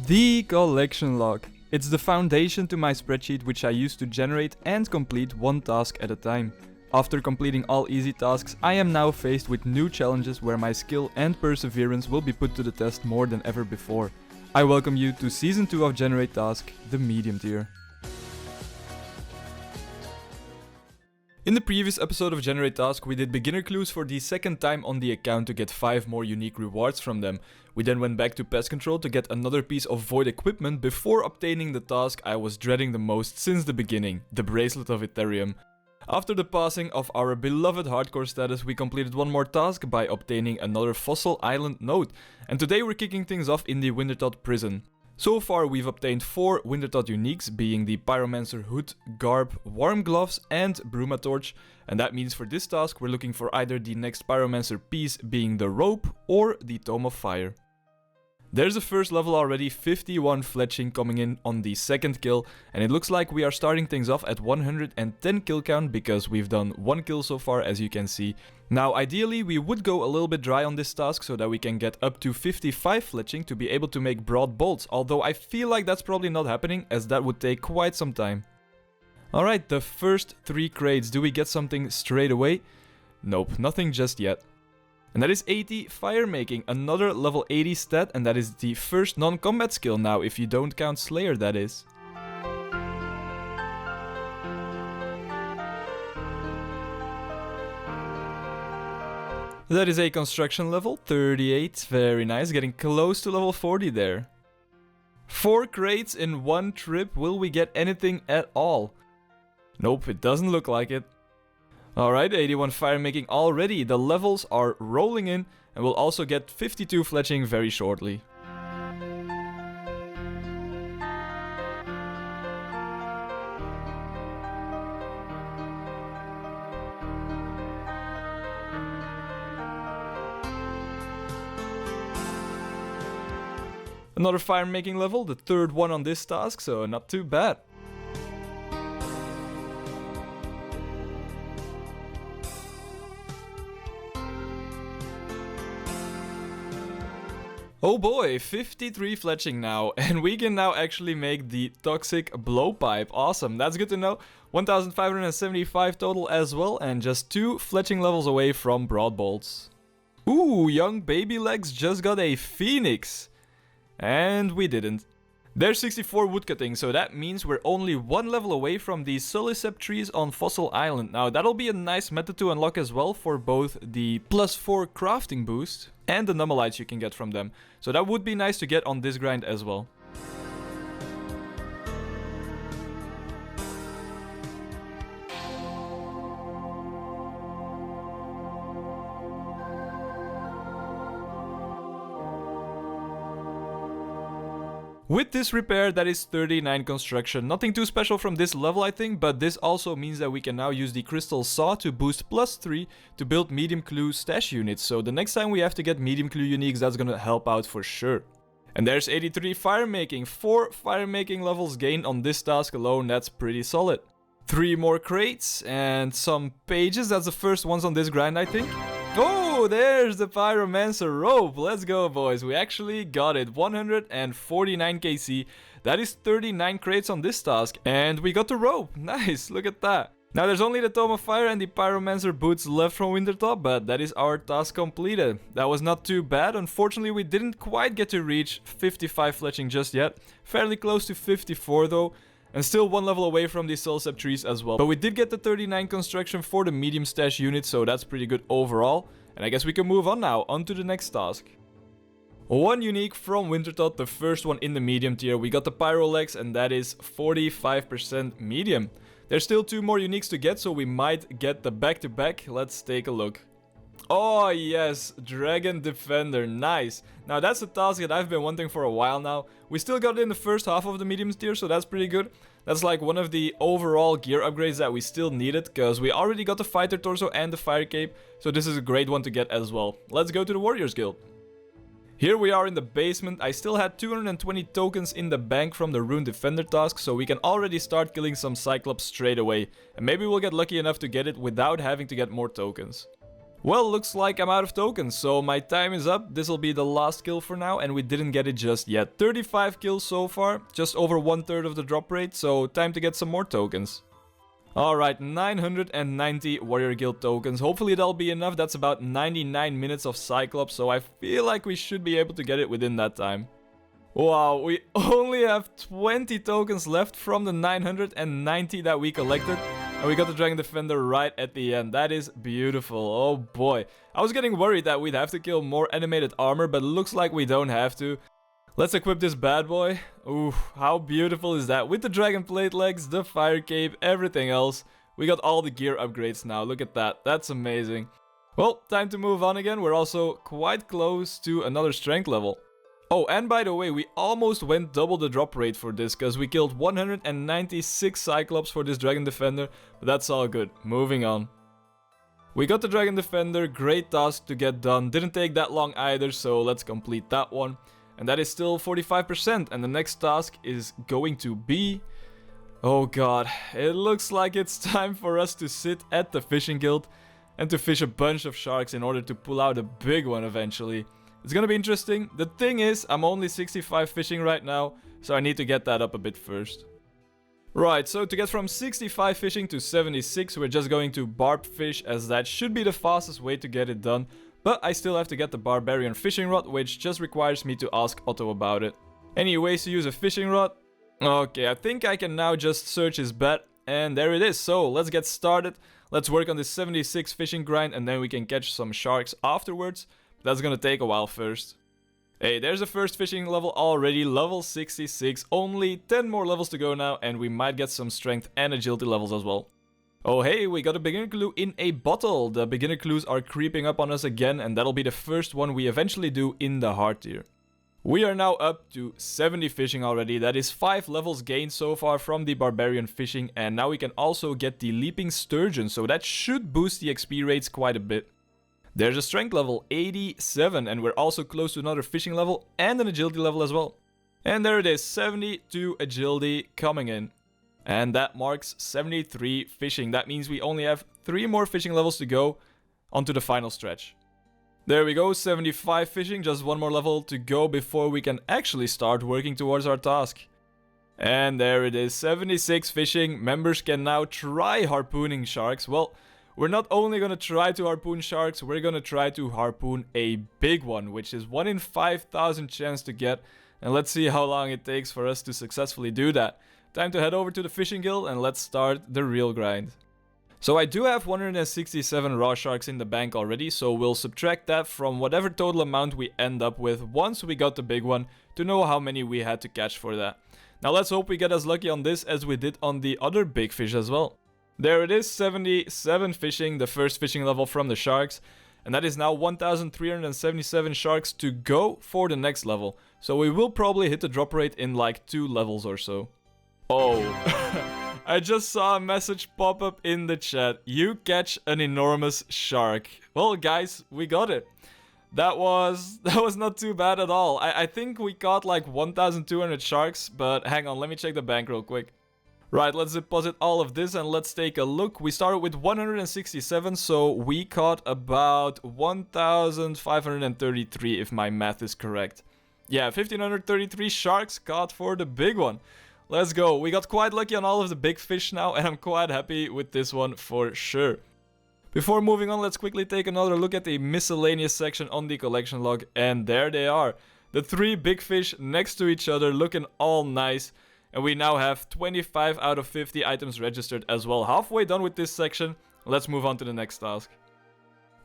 The collection log. It's the foundation to my spreadsheet which I use to generate and complete one task at a time. After completing all easy tasks, I am now faced with new challenges where my skill and perseverance will be put to the test more than ever before. I welcome you to Season 2 of GenerateTask, the medium tier. In the previous episode of GenerateTask, we did beginner clues for the second time on the account to get 5 more unique rewards from them. We then went back to pest control to get another piece of void equipment before obtaining the task I was dreading the most since the beginning, the bracelet of Ethereum. After the passing of our beloved hardcore status, we completed one more task by obtaining another fossil island node, and today we're kicking things off in the Wintertodt prison. So far we've obtained 4 Wintertodt uniques, being the Pyromancer hood, garb, warm gloves and Brumatorch, and that means for this task we're looking for either the next Pyromancer piece, being the rope, or the Tome of Fire. There's the first level already, 51 fletching coming in on the second kill, and it looks like we are starting things off at 110 kill count because we've done 1 kill so far, as you can see. Now ideally we would go a little bit dry on this task so that we can get up to 55 fletching to be able to make broad bolts, although I feel like that's probably not happening as that would take quite some time. Alright, the first 3 crates, do we get something straight away? Nope, nothing just yet. And that is 80 fire making, another level 80 stat, and that is the first non-combat skill now, if you don't count Slayer, that is. That is a construction level, 38, very nice, getting close to level 40 there. 4 crates in one trip, will we get anything at all? Nope, it doesn't look like it. Alright, 81 fire making already, the levels are rolling in, and we'll also get 52 fletching very shortly. Another fire making level, the third one on this task, so not too bad. Oh boy, 53 fletching now, and we can now actually make the toxic blowpipe. Awesome, that's good to know. 1575 total as well, and just 2 fletching levels away from broad bolts. Ooh, young baby legs just got a phoenix. And we didn't. There's 64 woodcutting, so that means we're only 1 level away from the Sulicep trees on Fossil Island. Now that'll be a nice method to unlock as well for both the +4 crafting boost and the nummelites you can get from them. So that would be nice to get on this grind as well. With this repair, that is 39 construction. Nothing too special from this level, I think, but this also means that we can now use the crystal saw to boost +3 to build medium clue stash units. So the next time we have to get medium clue uniques, that's gonna help out for sure. And there's 83 fire making, 4 fire making levels gained on this task alone, that's pretty solid. 3 more crates and some pages, that's the first ones on this grind, I think. Oh, there's the Pyromancer rope. Let's go, boys. We actually got it. 149 KC. That is 39 crates on this task. And we got the rope. Nice. Look at that. Now, there's only the Tome of Fire and the Pyromancer boots left from Wintertodt, but that is our task completed. That was not too bad. Unfortunately, we didn't quite get to reach 55 fletching just yet. Fairly close to 54, though. And still 1 level away from the Sulicep trees as well. But we did get the 39 construction for the medium stash unit, so that's pretty good overall. And I guess we can move on now, on to the next task. 1 unique from Wintertodt, the first one in the medium tier. We got the Pyro legs, and that is 45% medium. There's still 2 more uniques to get, so we might get the back-to-back. Let's take a look. Oh yes, Dragon Defender, nice. Now that's a task that I've been wanting for a while now. We still got it in the first half of the medium tier, so that's pretty good. That's like one of the overall gear upgrades that we still needed, because we already got the fighter torso and the fire cape, so this is a great one to get as well. Let's go to the Warriors Guild. Here we are in the basement. I still had 220 tokens in the bank from the Rune Defender task, so we can already start killing some Cyclops straight away. And maybe we'll get lucky enough to get it without having to get more tokens. Well, looks like I'm out of tokens, so my time is up. This will be the last kill for now, and we didn't get it just yet. 35 kills so far, just over 1/3 of the drop rate, so time to get some more tokens. Alright, 990 Warrior Guild tokens. Hopefully that'll be enough. That's about 99 minutes of Cyclops, so I feel like we should be able to get it within that time. Wow, we only have 20 tokens left from the 990 that we collected. And we got the Dragon Defender right at the end. That is beautiful. Oh boy. I was getting worried that we'd have to kill more animated armor, but it looks like we don't have to. Let's equip this bad boy. Ooh, how beautiful is that? With the Dragon Plate legs, the Fire Cape, everything else. We got all the gear upgrades now. Look at that. That's amazing. Well, time to move on again. We're also quite close to another strength level. Oh, and by the way, we almost went double the drop rate for this, because we killed 196 Cyclops for this Dragon Defender, but that's all good. Moving on. We got the Dragon Defender, great task to get done, didn't take that long either, so let's complete that one. And that is still 45%, and the next task is going to be... Oh god, it looks like it's time for us to sit at the fishing guild and to fish a bunch of sharks in order to pull out a big one eventually. It's gonna be interesting. The thing is, I'm only 65 fishing right now, so I need to get that up a bit first. Right, so to get from 65 fishing to 76, we're just going to barb fish, as that should be the fastest way to get it done. But I still have to get the barbarian fishing rod, which just requires me to ask Otto about it. Any ways to use a fishing rod? Okay, I think I can now just search his bed, and there it is. So let's get started. Let's work on this 76 fishing grind, and then we can catch some sharks afterwards. That's gonna take a while first. Hey, there's the first fishing level already, level 66. Only 10 more levels to go now, and we might get some strength and agility levels as well. Oh hey, we got a beginner clue in a bottle. The beginner clues are creeping up on us again, and that'll be the first one we eventually do in the hard tier. We are now up to 70 fishing already. That is 5 levels gained so far from the barbarian fishing, and now we can also get the leaping sturgeon, so that should boost the XP rates quite a bit. There's a strength level 87, and we're also close to another fishing level and an agility level as well. And there it is, 72 agility coming in. And that marks 73 fishing. That means we only have 3 more fishing levels to go onto the final stretch. There we go, 75 fishing, just 1 more level to go before we can actually start working towards our task. And there it is, 76 fishing. Members can now try harpooning sharks. Well, we're not only gonna try to harpoon sharks, we're gonna try to harpoon a big one, which is 1 in 5,000 chance to get. And let's see how long it takes for us to successfully do that. Time to head over to the fishing guild and let's start the real grind. So I do have 167 raw sharks in the bank already, so we'll subtract that from whatever total amount we end up with once we got the big one to know how many we had to catch for that. Now let's hope we get as lucky on this as we did on the other big fish as well. There it is, 77 fishing, the first fishing level from the sharks. And that is now 1,377 sharks to go for the next level. So we will probably hit the drop rate in like 2 levels or so. Oh, I just saw a message pop up in the chat. You catch an enormous shark. Well guys, we got it. That was not too bad at all. I think we caught like 1,200 sharks, but hang on, let me check the bank real quick. Right, let's deposit all of this and let's take a look. We started with 167, so we caught about 1,533 if my math is correct. Yeah, 1,533 sharks caught for the big one. Let's go. We got quite lucky on all of the big fish now, and I'm quite happy with this one for sure. Before moving on, let's quickly take another look at the miscellaneous section on the collection log, and there they are. The 3 big fish next to each other, looking all nice. And we now have 25 out of 50 items registered as well. Halfway done with this section. Let's move on to the next task.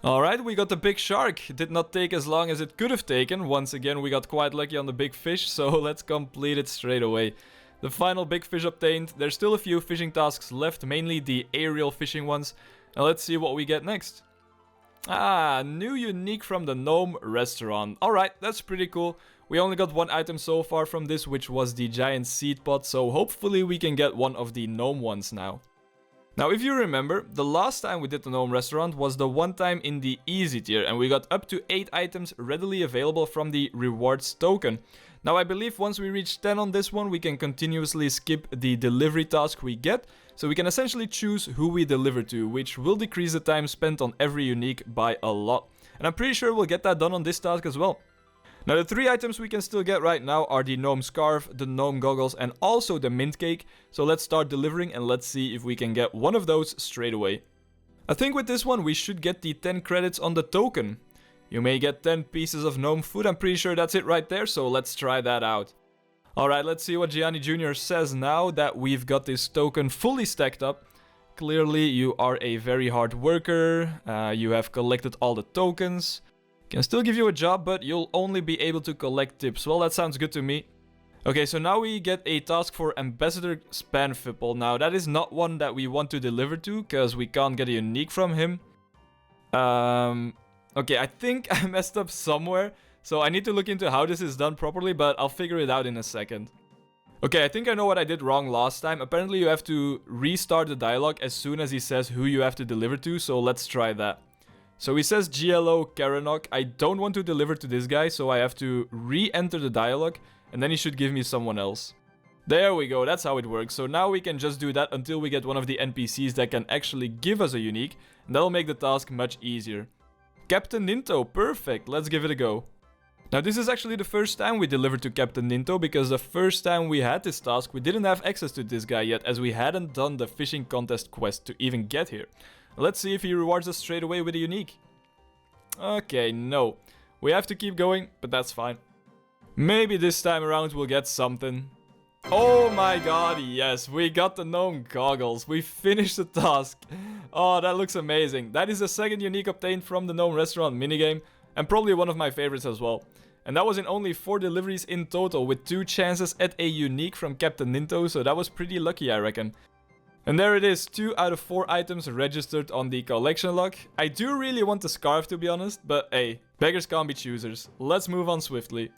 Alright, we got the big shark. It did not take as long as it could have taken. Once again, we got quite lucky on the big fish, so let's complete it straight away. The final big fish obtained. There's still a few fishing tasks left, mainly the aerial fishing ones. And let's see what we get next. Ah, new unique from the Gnome restaurant. Alright, that's pretty cool. We only got 1 item so far from this, which was the giant seed pot, so hopefully we can get one of the Gnome ones now. Now, if you remember, the last time we did the Gnome restaurant was the one time in the easy tier, and we got up to 8 items readily available from the rewards token. Now, I believe once we reach 10 on this one, we can continuously skip the delivery task we get, so we can essentially choose who we deliver to, which will decrease the time spent on every unique by a lot. And I'm pretty sure we'll get that done on this task as well. Now the 3 items we can still get right now are the Gnome Scarf, the Gnome Goggles, and also the Mint Cake. So let's start delivering and let's see if we can get one of those straight away. I think with this one we should get the 10 credits on the token. You may get 10 pieces of gnome food, I'm pretty sure that's it right there, so let's try that out. Alright, let's see what Gianni Jr. says now that we've got this token fully stacked up. Clearly you are a very hard worker, you have collected all the tokens. Can still give you a job, but you'll only be able to collect tips. Well, that sounds good to me. Okay, so now we get a task for Ambassador Spanfipple. Now, that is not one that we want to deliver to, because we can't get a unique from him. Okay, I think I messed up somewhere, so I need to look into how this is done properly, but I'll figure it out in a second. Okay, I think I know what I did wrong last time. Apparently, you have to restart the dialogue as soon as he says who you have to deliver to, so let's try that. So he says GLO Karanok. I don't want to deliver to this guy, so I have to re-enter the dialogue, and then he should give me someone else. There we go, that's how it works. So now we can just do that until we get one of the NPCs that can actually give us a unique, and that'll make the task much easier. Captain Ninto, perfect, let's give it a go. Now this is actually the first time we delivered to Captain Ninto, because the first time we had this task we didn't have access to this guy yet, as we hadn't done the fishing contest quest to even get here. Let's see if he rewards us straight away with a unique. Okay, no. We have to keep going, but that's fine. Maybe this time around we'll get something. Oh my god, yes, we got the Gnome Goggles. We finished the task. Oh, that looks amazing. That is the second unique obtained from the Gnome Restaurant minigame, and probably one of my favorites as well. And that was in only 4 deliveries in total, with 2 chances at a unique from Captain Ninto, so that was pretty lucky, I reckon. And there it is, 2 out of 4 items registered on the collection log. I do really want the scarf, to be honest, but hey, beggars can't be choosers. Let's move on swiftly.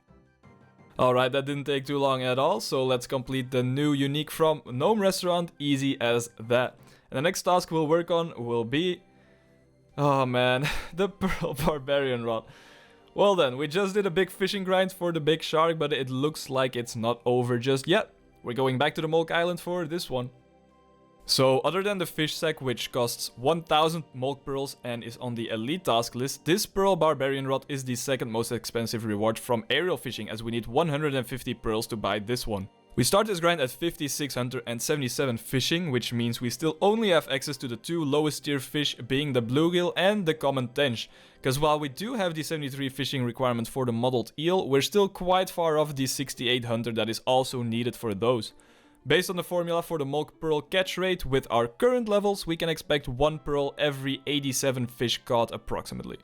Alright, that didn't take too long at all, so let's complete the new unique from Gnome Restaurant, easy as that. And the next task we'll work on will be... oh man, the Pearl Barbarian Rod. Well then, we just did a big fishing grind for the big shark, but it looks like it's not over just yet. We're going back to the Molk Island for this one. So, other than the fish sack, which costs 1000 Molk Pearls and is on the elite task list, this Pearl Barbarian Rod is the second most expensive reward from aerial fishing, as we need 150 pearls to buy this one. We start this grind at 5677 fishing, which means we still only have access to the 2 lowest tier fish, being the bluegill and the common tench. Because while we do have the 73 fishing requirement for the modeled eel, we're still quite far off the 6800 that is also needed for those. Based on the formula for the Molk Pearl catch rate, with our current levels, we can expect 1 pearl every 87 fish caught approximately.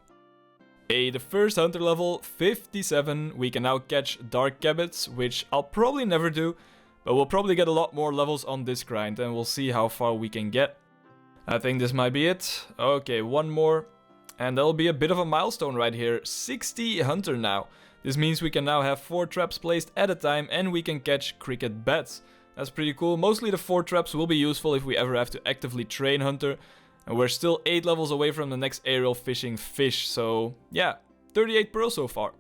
The first hunter level, 57, we can now catch dark cabbits, which I'll probably never do, but we'll probably get a lot more levels on this grind, and we'll see how far we can get. I think this might be it. Okay, one more, and that'll be a bit of a milestone right here, 60 hunter now. This means we can now have 4 traps placed at a time, and we can catch cricket bats. That's pretty cool. Mostly the 4 traps will be useful if we ever have to actively train hunter. And we're still 8 levels away from the next aerial fishing fish. So yeah, 38 pearls so far.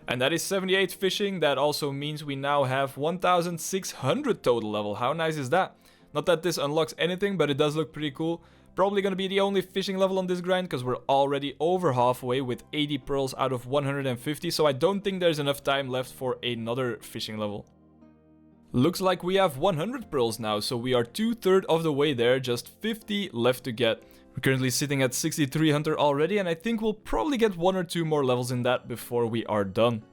And that is 78 fishing. That also means we now have 1600 total level. How nice is that? Not that this unlocks anything, but it does look pretty cool. Probably gonna be the only fishing level on this grind, because we're already over halfway with 80 pearls out of 150. So I don't think there's enough time left for another fishing level. Looks like we have 100 pearls now, so we are 2/3 of the way there, just 50 left to get. We're currently sitting at 63 hunter already, and I think we'll probably get 1 or 2 more levels in that before we are done.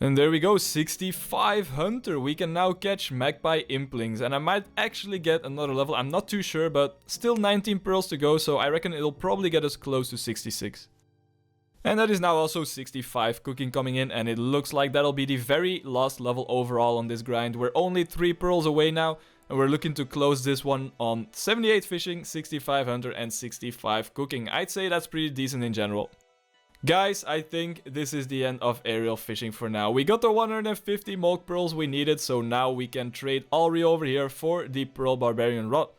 And there we go, 65 hunter. We can now catch magpie implings, and I might actually get another level. I'm not too sure, but still 19 pearls to go, so I reckon it'll probably get us close to 66. And that is now also 65 cooking coming in, and it looks like that'll be the very last level overall on this grind. We're only 3 pearls away now, and we're looking to close this one on 78 fishing, 65 hunter, and 65 cooking. I'd say that's pretty decent in general. Guys, I think this is the end of aerial fishing for now. We got the 150 Molk Pearls we needed, so now we can trade Alri over here for the Pearl Barbarian Rod.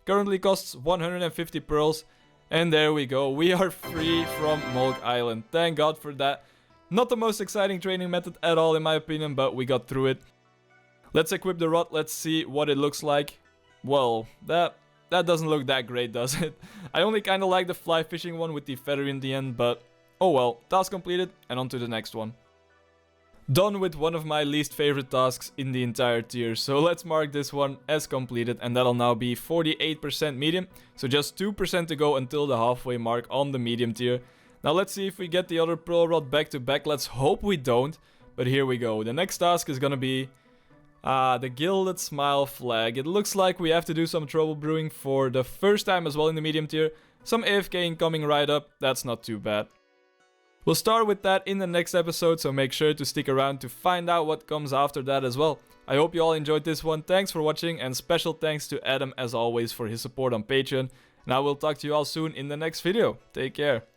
Currently costs 150 pearls. And there we go, we are free from Molk Island. Thank God for that. Not the most exciting training method at all in my opinion, but we got through it. Let's equip the rod, let's see what it looks like. well, that doesn't look that great, does it? I only kinda like the fly fishing one with the feather in the end, but oh well. Task completed, and on to the next one. Done with one of my least favorite tasks in the entire tier, so let's mark this one as completed, and that'll now be 48% medium, so just 2% to go until the halfway mark on the medium tier. Now let's see if we get the other pearl rod back to back. Let's hope we don't, but here we go. The next task is gonna be the Gilded Smile flag. It looks like we have to do some trouble brewing for the first time as well in the medium tier. Some AFKing coming right up, that's not too bad. We'll start with that in the next episode, so make sure to stick around to find out what comes after that as well. I hope you all enjoyed this one. Thanks for watching, and special thanks to Adam as always for his support on Patreon. And I will talk to you all soon in the next video. Take care.